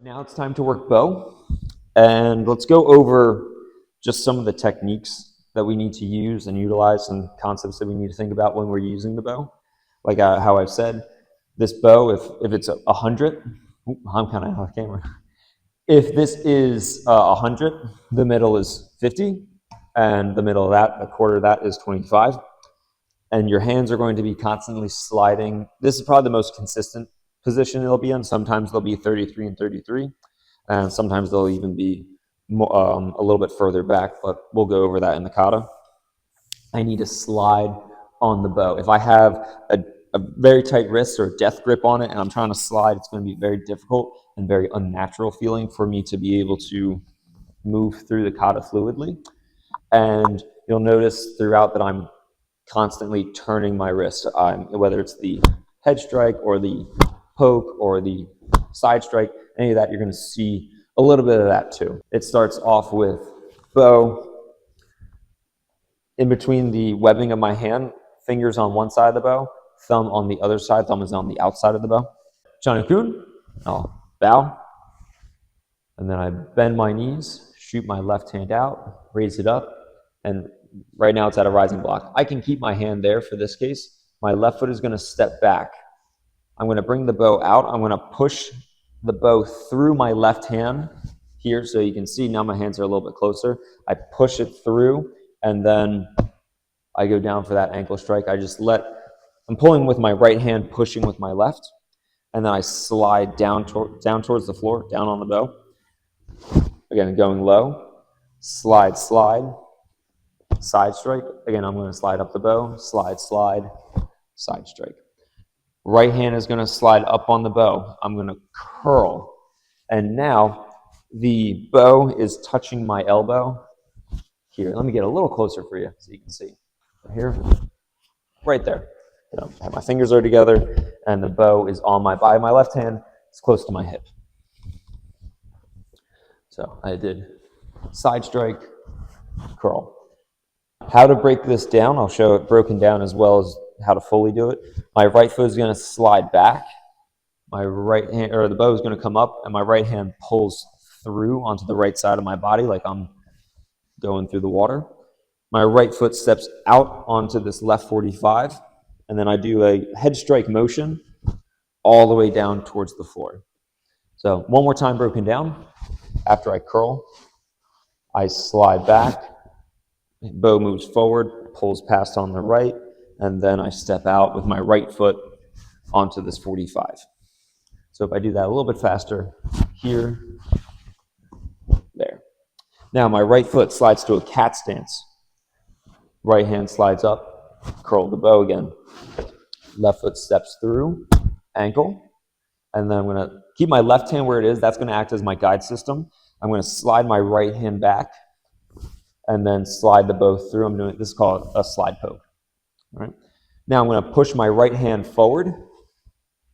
Now it's time to work bow, and let's go over just some of the techniques that we need to use and utilize and concepts that we need to think about when we're using the bow. Like how I've said, this bow, if it's 100, I'm kind of off camera. If this is 100, the middle is 50, and the middle of that, a quarter of that is 25. And your hands are going to be constantly sliding. This is probably the most consistent position it'll be in. Sometimes they'll be 33 and 33, and sometimes they'll even be more, a little bit further back, but we'll go over that in the kata. I need to slide on the bow. If I have a very tight wrist or a death grip on it and I'm trying to slide, it's going to be very difficult and very unnatural feeling for me to be able to move through the kata fluidly. And you'll notice throughout that I'm constantly turning my wrist, whether it's the head strike or the poke or the side strike, any of that, you're going to see a little bit of that too. It starts off with bow in between the webbing of my hand, fingers on one side of the bow, thumb on the other side, thumb is on the outside of the bow. Chounokun, I'll bow, and then I bend my knees, shoot my left hand out, raise it up, and right now it's at a rising block. I can keep my hand there for this case. My left foot is going to step back. I'm going to bring the bow out. I'm going to push the bow through my left hand here, so you can see now my hands are a little bit closer. I push it through, and then I go down for that ankle strike. I'm pulling with my right hand, pushing with my left, and then I slide down towards the floor, down on the bow. Again, going low, slide, slide, side strike. Again, I'm going to slide up the bow, slide, slide, side strike. Right hand is going to slide up on the bow. I'm going to curl. And now the bow is touching my elbow here. Let me get a little closer for you so you can see. Here, right there. My fingers are together and the bow is on my left hand. It's close to my hip. So I did side strike, curl. How to break this down, I'll show it broken down as well as how to fully do it. My right foot is going to slide back. My right hand, or the bow is going to come up, and my right hand pulls through onto the right side of my body like I'm going through the water. My right foot steps out onto this left 45, and then I do a head strike motion all the way down towards the floor. So one more time broken down. After I curl, I slide back. Bow moves forward, pulls past on the right, and then I step out with my right foot onto this 45. So if I do that a little bit faster, here, there. Now my right foot slides to a cat stance. Right hand slides up, curl the bow again. Left foot steps through, ankle, and then I'm going to keep my left hand where it is. That's going to act as my guide system. I'm going to slide my right hand back and then slide the bow through. This is called a slide poke. All right. Now I'm going to push my right hand forward,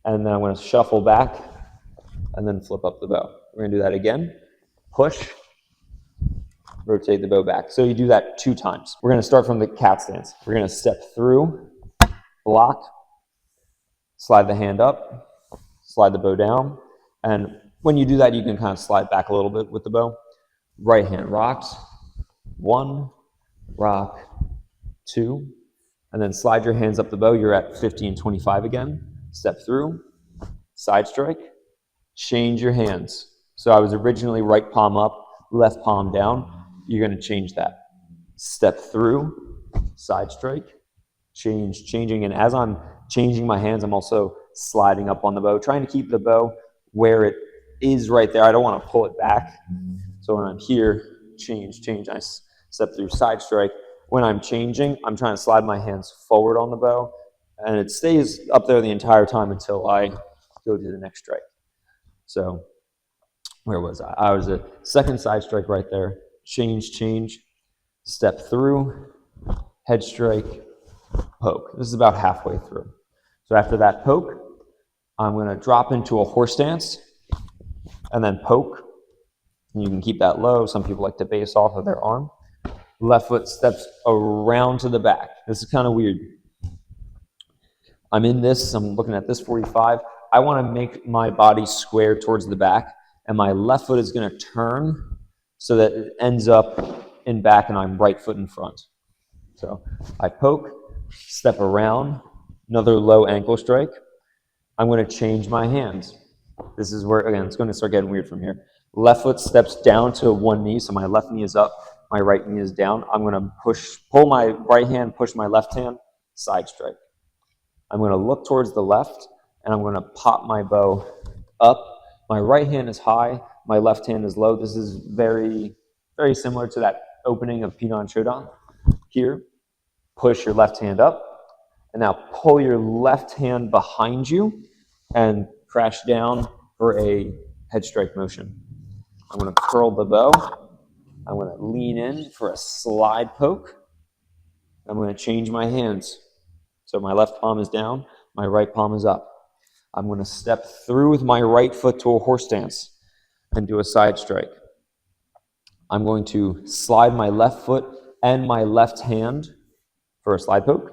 and then I'm going to shuffle back and then flip up the bow. We're going to do that again. Push, rotate the bow back. So you do that 2 times. We're going to start from the cat stance. We're going to step through, block, slide the hand up, slide the bow down. And when you do that, you can kind of slide back a little bit with the bow. Right hand rocks. 1, rock, 2, and then slide your hands up the bow. You're at 50 and 25 again. Step through, side strike, change your hands. So I was originally right palm up, left palm down. You're going to change that. Step through, side strike, changing. And as I'm changing my hands, I'm also sliding up on the bow, trying to keep the bow where it is right there. I don't want to pull it back. So when I'm here, change. I step through side strike. When I'm changing, I'm trying to slide my hands forward on the bow, and it stays up there the entire time until I go to the next strike. So where was I? I was at second side strike right there. Change, step through, head strike, poke. This is about halfway through. So after that poke, I'm going to drop into a horse stance and then poke. You can keep that low. Some people like to base off of their arm. Left foot steps around to the back. This is kind of weird. I'm looking at this 45. I want to make my body square towards the back. and my left foot is going to turn so that it ends up in back and I'm right foot in front. So I poke, step around, another low ankle strike. I'm going to change my hands. This is where, again, it's going to start getting weird from here. Left foot steps down to one knee, so my left knee is up, my right knee is down. I'm going to pull my right hand, push my left hand, side strike. I'm going to look towards the left, and I'm going to pop my bow up. My right hand is high, my left hand is low. This is very, very similar to that opening of Pinan Shodan. Here, push your left hand up, and now pull your left hand behind you and crash down for a head strike motion. I'm going to curl the bow. I'm going to lean in for a slide poke. I'm going to change my hands. So my left palm is down, my right palm is up. I'm going to step through with my right foot to a horse stance and do a side strike. I'm going to slide my left foot and my left hand for a slide poke.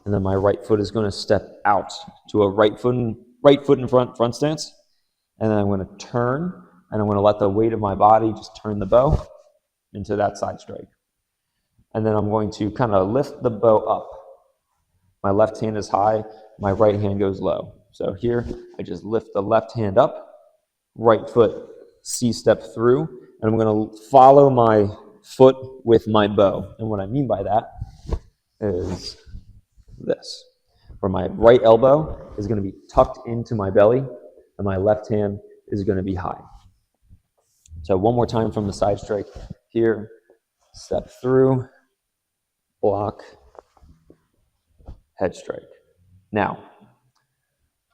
And then my right foot is going to step out to a right foot in front stance. And then I'm going to turn, and I'm going to let the weight of my body just turn the bow into that side strike. And then I'm going to kind of lift the bow up. My left hand is high, my right hand goes low. So here, I just lift the left hand up, right foot C-step through, and I'm going to follow my foot with my bow. And what I mean by that is this, where my right elbow is going to be tucked into my belly, and my left hand is going to be high. So one more time from the side strike here, step through, block, head strike. Now,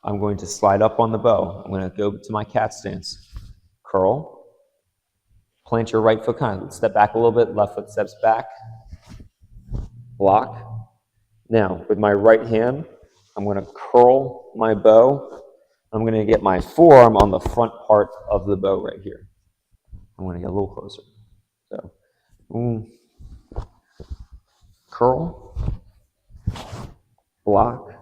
I'm going to slide up on the bow. I'm going to go to my cat stance, curl, plant your right foot, kind of step back a little bit, left foot steps back, block. Now, with my right hand, I'm going to curl my bow. I'm going to get my forearm on the front part of the bow right here. I'm going to get a little closer. So, boom, curl, block,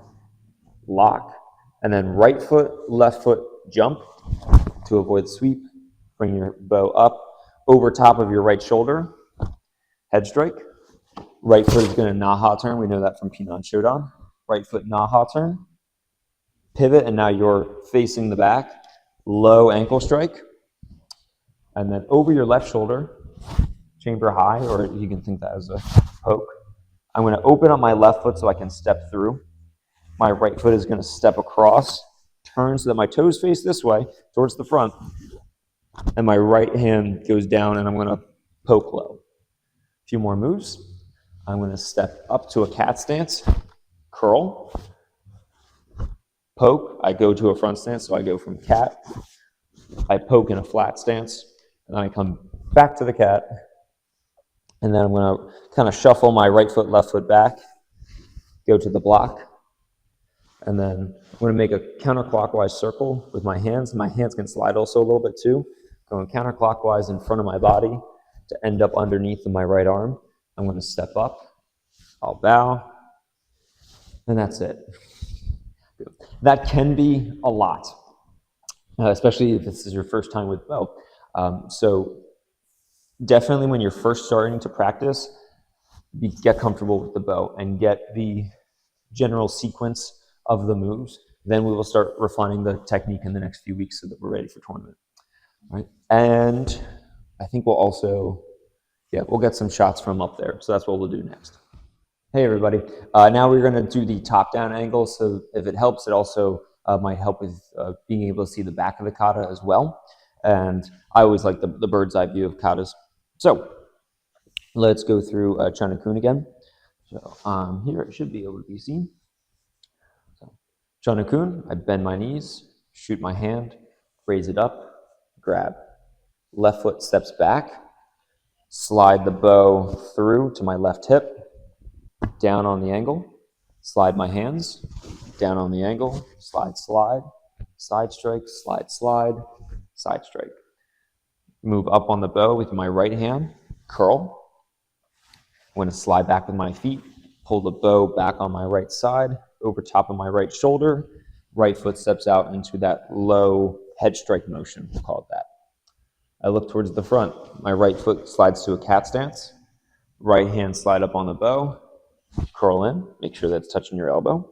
lock, and then right foot, left foot, jump to avoid sweep. Bring your bow up over top of your right shoulder, head strike. Right foot is going to Naha turn. We know that from Pinan Shodan. Right foot Naha turn. Pivot, and now you're facing the back. Low ankle strike. And then over your left shoulder, chamber high, or you can think that as a poke. I'm going to open up my left foot so I can step through. My right foot is going to step across, turn so that my toes face this way, towards the front. And my right hand goes down, and I'm going to poke low. A few more moves. I'm going to step up to a cat stance, curl, poke. I go to a front stance, so I go from cat. I poke in a flat stance, and then I come back to the cat. And then I'm going to kind of shuffle my right foot, left foot back, go to the block. And then I'm going to make a counterclockwise circle with my hands. My hands can slide also a little bit too, going counterclockwise in front of my body to end up underneath of my right arm. I'm going to step up, I'll bow, and that's it. That can be a lot, especially if this is your first time with bow. So definitely when you're first starting to practice, get comfortable with the bow and get the general sequence of the moves. Then we will start refining the technique in the next few weeks so that we're ready for tournament. All right? And I think we'll also, we'll get some shots from up there. So that's what we'll do next. Hey everybody, now we're going to do the top-down angle. So if it helps, it also might help with being able to see the back of the kata as well. And I always like the bird's eye view of katas. So let's go through Chounokun again. So here it should be able to be seen. So Chounokun, I bend my knees, shoot my hand, raise it up, grab. Left foot steps back, slide the bow through to my left hip, down on the angle, slide my hands, down on the angle, slide, slide, side strike, slide, slide, side strike. Move up on the bow with my right hand, curl. I'm going to slide back with my feet, pull the bow back on my right side, over top of my right shoulder. Right foot steps out into that low head strike motion, we'll call it that. I look towards the front. My right foot slides to a cat stance. Right hand slide up on the bow. Curl in. Make sure that's touching your elbow.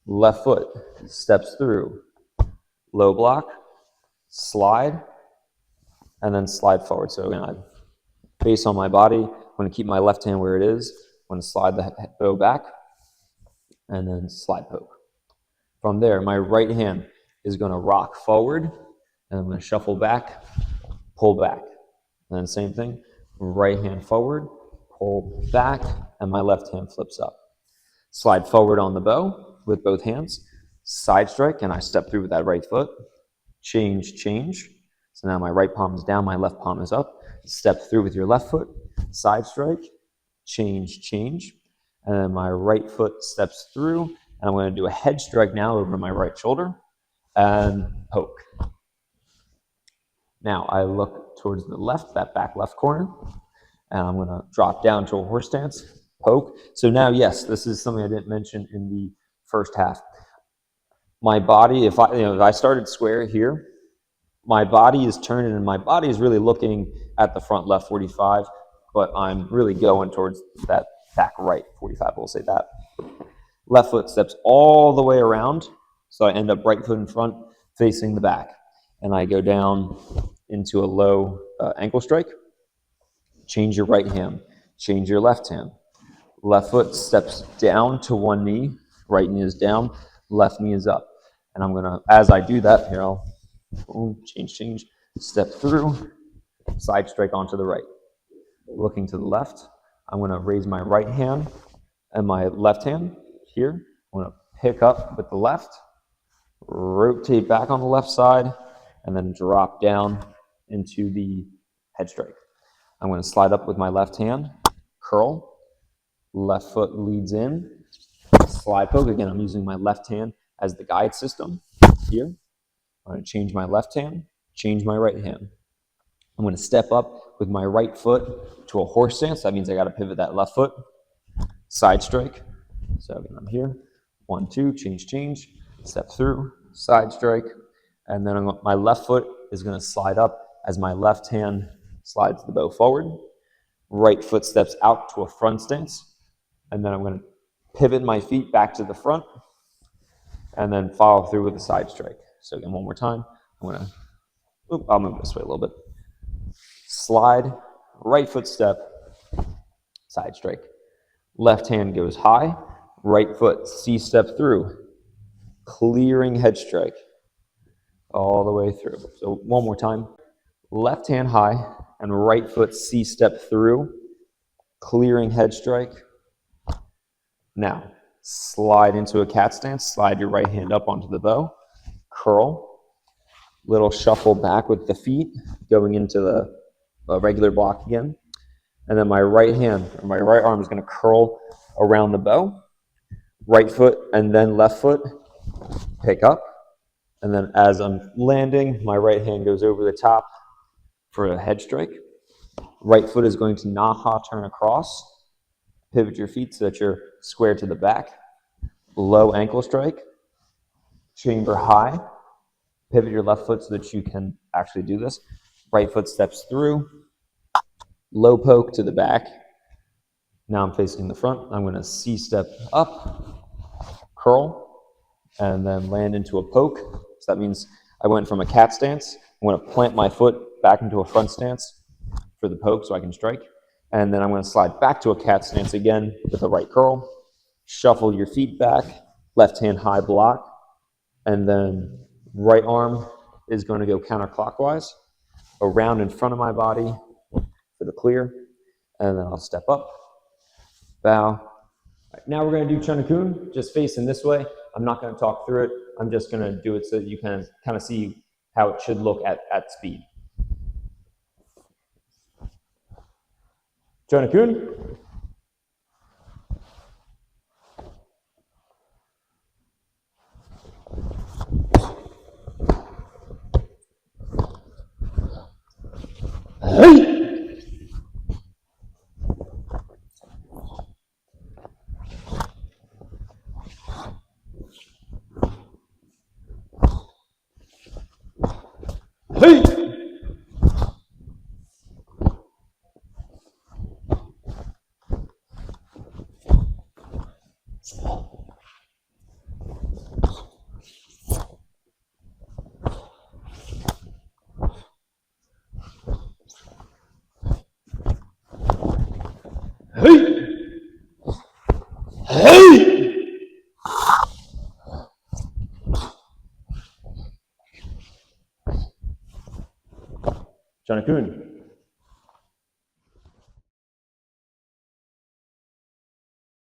Left foot steps through. Low block. Slide. And then slide forward. So again, I base on my body. I'm going to keep my left hand where it is. I'm going to slide the bow back. And then slide poke. From there, my right hand is going to rock forward. And I'm going to shuffle back. Pull back. And then same thing. Right hand forward. Pull back. And my left hand flips up. Slide forward on the bow with both hands. Side strike. And I step through with that right foot. Change, change. So now my right palm is down, my left palm is up. Step through with your left foot, side strike, change, change. And then my right foot steps through, and I'm going to do a head strike now over my right shoulder, and poke. Now I look towards the left, that back left corner, and I'm going to drop down to a horse stance, poke. So now, yes, this is something I didn't mention in the first half. My body, if I started square here, my body is turning and my body is really looking at the front left 45, but I'm really going towards that back right 45, we'll say that. Left foot steps all the way around, so I end up right foot in front facing the back. And I go down into a low ankle strike. Change your right hand, change your left hand. Left foot steps down to one knee, right knee is down, left knee is up. And I'm gonna, as I do that, here I'll boom, change, change, step through, side strike onto the right. Looking to the left, I'm going to raise my right hand and my left hand here. I'm going to pick up with the left, rotate back on the left side, and then drop down into the head strike. I'm going to slide up with my left hand, curl, left foot leads in, slide poke. Again, I'm using my left hand as the guide system here. I'm going to change my left hand, change my right hand. I'm going to step up with my right foot to a horse stance. That means I got to pivot that left foot. Side strike. So again, I'm here. 1, 2, change, change. Step through, side strike. And then my left foot is going to slide up as my left hand slides the bow forward. Right foot steps out to a front stance. And then I'm going to pivot my feet back to the front and then follow through with a side strike. So again, one more time. I'll move this way a little bit. Slide, right foot step, side strike. Left hand goes high, right foot C step through, clearing head strike all the way through. So one more time. Left hand high and right foot C step through, clearing head strike. Now, slide into a cat stance, slide your right hand up onto the bow. Curl, little shuffle back with the feet, going into the regular block again. And then my right hand, or my right arm is going to curl around the bow. Right foot and then left foot, pick up. And then as I'm landing, my right hand goes over the top for a head strike. Right foot is going to naha turn across. Pivot your feet so that you're square to the back. Low ankle strike. Chamber high. Pivot your left foot so that you can actually do this. Right foot steps through. Low poke to the back. Now I'm facing the front. I'm going to C step up, curl, and then land into a poke. So that means I went from a cat stance. I'm going to plant my foot back into a front stance for the poke so I can strike. And then I'm going to slide back to a cat stance again with a right curl. Shuffle your feet back, left hand high block, and then right arm is going to go counterclockwise around in front of my body for the clear, and then I'll step up, bow. All right, now we're going to do Chounokun, just facing this way. I'm not going to talk through it. I'm just going to do it so that you can kind of see how it should look at speed. Chounokun. Hey! Hey! Chounokun.